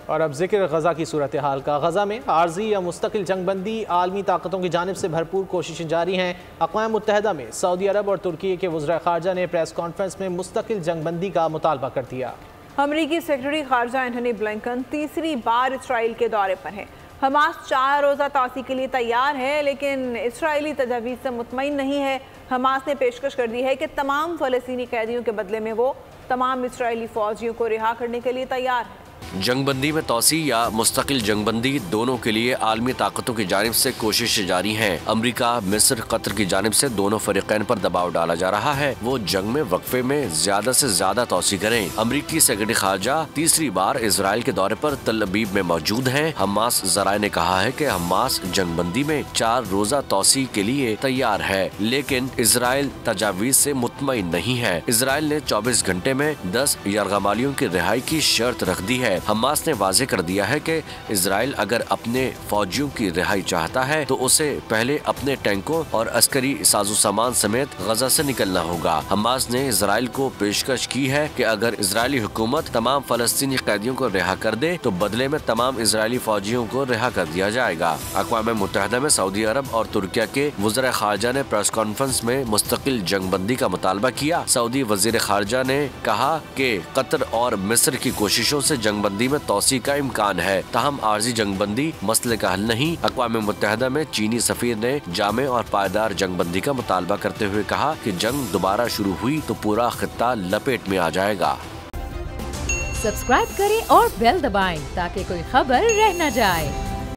और अब जिक्र गजा की सूरत हाल का। गजा में आर्जी या मुस्तकिल जंगबंदी आलमी ताकतों की जानिब से भरपूर कोशिशें जारी हैं। अक़वाम मुत्तहिदा में सऊदी अरब और तुर्की के वज़ीर ख़ारजा ने प्रेस कॉन्फ्रेंस में मुस्तकिल जंगबंदी का मुतालबा कर दिया। अमरीकी सेक्रेटरी ख़ारजा एंथनी ब्लिंकन तीसरी बार इसराइल के दौरे पर हैं। हमास 4 रोज़ा तोसी के लिए तैयार है, लेकिन इसराइली तजावीज़ से मुतमईन नहीं है। हमास ने पेशकश कर दी है कि तमाम फ़लस्तीनी कैदियों के बदले में वो तमाम इसराइली फ़ौजियों को रिहा करने के लिए तैयार है। जंगबंदी में तोसी या मुस्तकिल जंगबंदी दोनों के लिए आलमी ताकतों की जानिब से कोशिशें जारी हैं। अमरीका, मिस्र, कतर की जानिब से दोनों फरीकैन पर दबाव डाला जा रहा है वो जंग में वक्फे में ज्यादा से ज्यादा तोसी करें। अमरीकी सेक्रेटरी खारजा तीसरी बार इसराइल के दौरे पर तल अबीब में मौजूद हैं। हमास ज़राए ने कहा है कि हमास जंगबंदी में 4 रोज़ा तोसी के लिए तैयार है, लेकिन इसराइल तजावीज़ से मुतमईन नहीं है। इसराइल ने 24 घंटे में 10 यरगमालियों की रिहाई की शर्त रख दी है। हमास ने वाज़े कर दिया है कि इसराइल अगर अपने फौजियों की रिहाई चाहता है तो उसे पहले अपने टैंकों और अस्करी साजो सामान समेत गजा से निकलना होगा। हमास ने इसराइल को पेशकश की है कि अगर इजरायली हुकूमत तमाम फलस्तीनी कैदियों को रिहा कर दे तो बदले में तमाम इजरायली फौजियों को रिहा कर दिया जाएगा। अक़वाम मुत्तहिदा में सऊदी अरब और तुर्की के वज़ीर ख़ारजा ने प्रेस कॉन्फ्रेंस में मुस्तकिल जंगबंदी का मुतालबा किया। सऊदी वज़ीर ख़ारजा ने कहा कि कतर और मिस्र की कोशिशों से जंगबंदी में तोसी का इम्कान है, ताहम आर्जी जंगबंदी मसले का हल नहीं। अक़वाम मुत्तहिदा में चीनी सफ़ीर ने जामे और पायदार जंगबंदी का मुतालबा करते हुए कहा कि जंग दोबारा शुरू हुई तो पूरा खित्ता लपेट में आ जाएगा। सब्सक्राइब करें और बेल दबाएं ताकि कोई खबर रह न जाए।